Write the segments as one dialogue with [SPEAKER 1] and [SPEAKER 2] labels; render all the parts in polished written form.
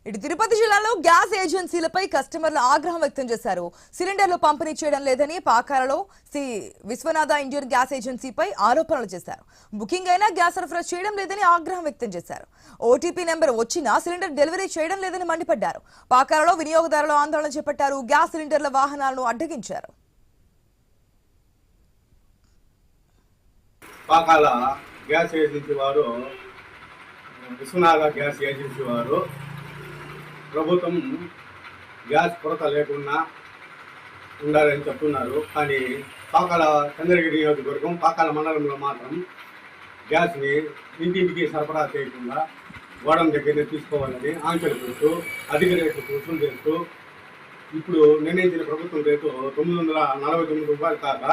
[SPEAKER 1] ఇటు తిరుపతి జిల్లాలో గ్యాస్ ఏజెన్సీలపై కస్టమర్లు ఆగ్రహం వ్యక్తం చేశారు. సిలిండర్లు పంపిణీ చేయడం లేదని పాకాలలో శ్రీ విశ్వనాథ ఇండియన్ గ్యాస్ ఏజెన్సీపై ఆరోపణలు చేశారు. బుకింగ్ అయినా గ్యాస్ సరఫరా చేయడం లేదని ఆగ్రహం వ్యక్తం చేశారు. ఓటీపీ నెంబర్ వచ్చినా సిలిండర్ డెలివరీ చేయడం లేదని మండిపడ్డారు. పాకాలలో వినియోగదారులు ఆందోళన చేపట్టారు. గ్యాస్ సిలిండర్ల వాహనాలను అడ్డగించారు.
[SPEAKER 2] పాకాల గ్యాస్ ఏజెన్సీ వారు విశ్వనాథ గ్యాస్ ఏజెన్సీ వారు ప్రభుత్వం గ్యాస్ కొరత లేకుండా ఉండాలని చెప్తున్నారు. కానీ పాకాల చంద్రగిరి నియోజకవర్గం పాకాల మండలంలో మాత్రం గ్యాస్ని ఇంటింటికి సరఫరా చేయకుండా గోడం దగ్గరనే తీసుకోవాలని ఆంక్షలు పెడుతూ అధిక రేట్లు వసూలు చేస్తూ ఇప్పుడు నిర్ణయించిన ప్రభుత్వం రేటు 949 రూపాయలు కాక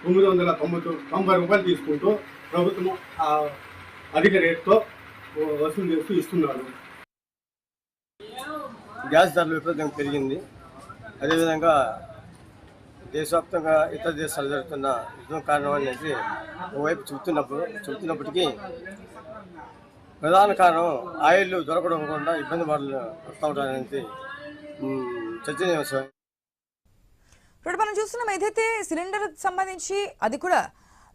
[SPEAKER 2] 990 రూపాయలు తీసుకుంటూ ప్రభుత్వం అధిక రేటుతో వసూలు చేస్తూ ఇస్తున్నారు.
[SPEAKER 3] గ్యాస్ ధరలు విపరీతంగా పెరిగింది. అదేవిధంగా దేశవ్యాప్తంగా ఇతర దేశాలు జరుగుతున్న యుద్ధం కారణం అనేది ఒకవైపు చెబుతున్నప్పటికీ ప్రధాన కారణం ఆయిల్ దొరకకుండా ఇబ్బంది పడుతూ ఉంటారనేది చర్చనీయాంశం.
[SPEAKER 1] ఇప్పుడు మనం చూస్తున్నాం, ఏదైతే సిలిండర్ సంబంధించి అది కూడా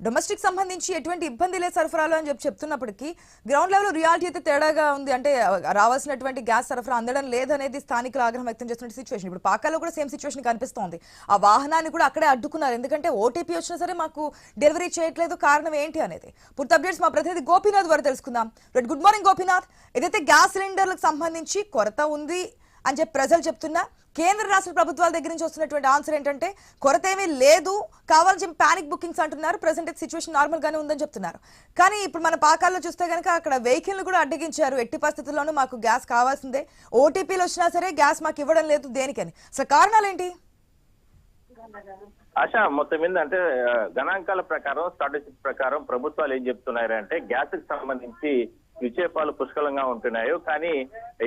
[SPEAKER 1] డొమెస్టిక్ సంబంధించి ఎటువంటి ఇబ్బంది లేదు సరఫరాలు అని చెప్తున్నప్పటికీ గ్రౌండ్ లెవెల్ రియాలిటీ అయితే తేడాగా ఉంది. అంటే రావాల్సినటువంటి గ్యాస్ సరఫరా అందడం లేదనేది స్థానికులు ఆగ్రహం వ్యక్తం చేస్తున్న సిచ్యువేషన్. ఇప్పుడు పాకాలో కూడా సేమ్ సిచ్యువేషన్ కనిపిస్తోంది. ఆ వాహనాన్ని కూడా అక్కడే అడ్డుకున్నారు. ఎందుకంటే ఓటీపీ వచ్చినా సరే మాకు డెలివరీ చేయట్లేదు, కారణం ఏంటి అనేది. పూర్తి అప్డేట్స్ మా ప్రతినిధి గోపీనాథ్ వారు తెలుసుకుందాం. Good morning Gopinath. ఏదైతే గ్యాస్ సిలిండర్లకు సంబంధించి కొరత ఉంది అని చెప్పి ప్రజలు చెప్తున్నా, కేంద్ర రాష్ట్ర ప్రభుత్వాల దగ్గర నుంచి వస్తున్నటువంటి ఆన్సర్ ఏంటంటే కొరత ఏమీ లేదు, కావాలని చెప్పి ప్యానిక్ బుకింగ్స్ అంటున్నారు. ప్రెసెంట్ సిచ్యువేషన్ నార్మల్ గానే ఉందని చెప్తున్నారు. కానీ ఇప్పుడు మన పాకాల్లో చూస్తే కనుక అక్కడ వెహికల్ కూడా అడ్డగించారు. ఎట్టి పరిస్థితుల్లోనూ మాకు గ్యాస్ కావాల్సిందే, ఓటీపీలు వచ్చినా సరే గ్యాస్ మాకు ఇవ్వడం లేదు, దేనికని. అసలు కారణాలు ఏంటి?
[SPEAKER 4] ఆశ మొత్తం మీద అంటే గణాంకాల ప్రకారం స్టాటిస్టిక్స్ ప్రకారం ప్రభుత్వాలు ఏం చెప్తున్నారంటే గ్యాస్ కి సంబంధించి నిక్షేపాలు పుష్కలంగా ఉంటున్నాయి. కానీ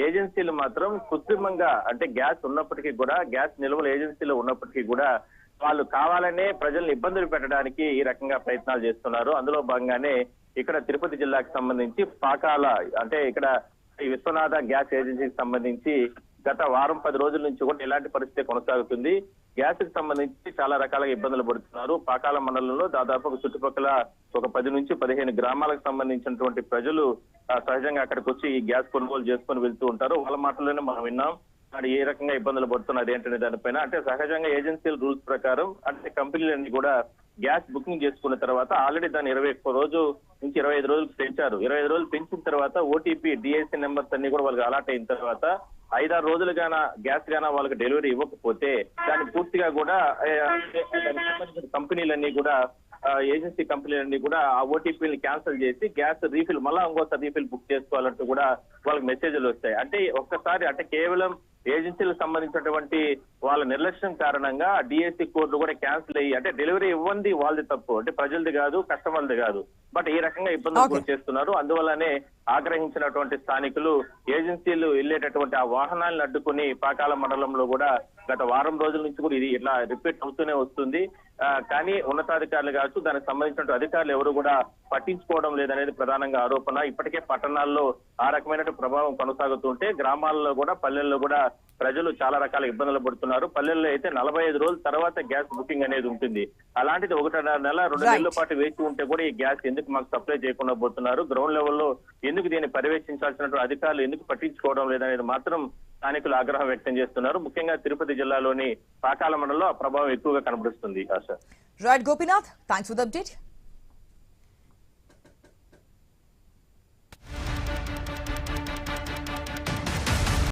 [SPEAKER 4] ఏజెన్సీలు మాత్రం కృత్రిమంగా అంటే గ్యాస్ ఉన్నప్పటికీ కూడా, గ్యాస్ నిల్వలు ఏజెన్సీలో ఉన్నప్పటికీ కూడా వాళ్ళు కావాలనే ప్రజల్ని ఇబ్బందులు పెట్టడానికి ఈ రకంగా ప్రయత్నాలు చేస్తున్నారు. అందులో భాగంగానే ఇక్కడ తిరుపతి జిల్లాకు సంబంధించి పాకాల అంటే ఇక్కడ ఈ విశ్వనాథ గ్యాస్ ఏజెన్సీకి సంబంధించి గత వారం 10 రోజుల నుంచి కూడా ఇలాంటి పరిస్థితి కొనసాగుతుంది. గ్యాస్ కి సంబంధించి చాలా రకాలుగా ఇబ్బందులు పడుతున్నారు. పాకాల మండలంలో దాదాపు చుట్టుపక్కల ఒక 10 నుంచి 15 గ్రామాలకు సంబంధించినటువంటి ప్రజలు సహజంగా అక్కడికి వచ్చి ఈ గ్యాస్ కొనుగోలు చేసుకొని వెళ్తూ ఉంటారు. వాళ్ళ మాటల్లోనే మనం విన్నాం అది ఏ రకంగా ఇబ్బందులు పడుతున్నది ఏంటనే దానిపైన. అంటే సహజంగా ఏజెన్సీల రూల్స్ ప్రకారం అంటే కంపెనీలన్నీ కూడా గ్యాస్ బుకింగ్ చేసుకున్న తర్వాత ఆల్రెడీ దాన్ని 21 రోజు నుంచి 25 రోజులు పెంచారు. 25 రోజులు పెంచిన తర్వాత ఓటీపీ డిఐసి నెంబర్స్ అన్ని కూడా వాళ్ళకి అలాట్ అయిన తర్వాత 5-6 రోజులు గ్యాస్ వాళ్ళకి డెలివరీ ఇవ్వకపోతే దాన్ని పూర్తిగా కూడా కంపెనీలన్నీ కూడా ఏజెన్సీ కంపెనీలన్నీ కూడా ఆ ఓటీపీని క్యాన్సిల్ చేసి గ్యాస్ రీఫిల్ మళ్ళా ఇంకోసారి రీఫిల్ బుక్ చేసుకోవాలంటూ కూడా వాళ్ళకి మెసేజ్లు వస్తాయి. అంటే ఒక్కసారి అంటే కేవలం ఏజెన్సీలకు సంబంధించినటువంటి వాళ్ళ నిర్లక్ష్యం కారణంగా డిఎస్సి కోడ్లు కూడా క్యాన్సిల్ అయ్యి అంటే డెలివరీ ఇవ్వండి వాళ్ళది తప్పు, అంటే ప్రజలది కాదు, కస్టమర్ది కాదు, బట్ ఈ రకంగా ఇబ్బందులు గురి చేస్తున్నారు. అందువల్లనే ఆగ్రహించినటువంటి స్థానికులు ఏజెన్సీలు వెళ్లేటటువంటి ఆ వాహనాలను అడ్డుకుని పాకాల మండలంలో కూడా గత వారం రోజుల నుంచి కూడా ఇది ఇట్లా రిపీట్ అవుతూనే వస్తుంది. కానీ ఉన్నతాధికారులు కావచ్చు, దానికి సంబంధించిన అధికారులు ఎవరు కూడా పట్టించుకోవడం లేదనేది ప్రధానంగా ఆరోపణ. ఇప్పటికే పట్టణాల్లో ఆ రకమైన ప్రభావం కొనసాగుతుంటే గ్రామాల్లో కూడా పల్లెల్లో కూడా ప్రజలు చాలా రకాల ఇబ్బందులు పడుతున్నారు. పల్లెల్లో అయితే 45 రోజుల తర్వాత గ్యాస్ బుకింగ్ అనేది ఉంటుంది. అలాంటిది 1.5 నెల 2 నెలల పాటు వేచి ఉంటే కూడా ఈ గ్యాస్ ఎందుకు మాకు సప్లై చేయకుండా పోతున్నారు, గ్రౌండ్ లెవెల్లో ఎందుకు దీన్ని పర్యవేక్షించాల్సినటువంటి అధికారులు ఎందుకు పట్టించుకోవడం లేదనేది మాత్రం స్థానికులు ఆగ్రహం వ్యక్తం చేస్తున్నారు. ముఖ్యంగా తిరుపతి జిల్లాలోని పాకాల మండలంలో ఆ ప్రభావం ఎక్కువగా కనబడుతుంది.
[SPEAKER 1] Right Gopinath, thanks for the update.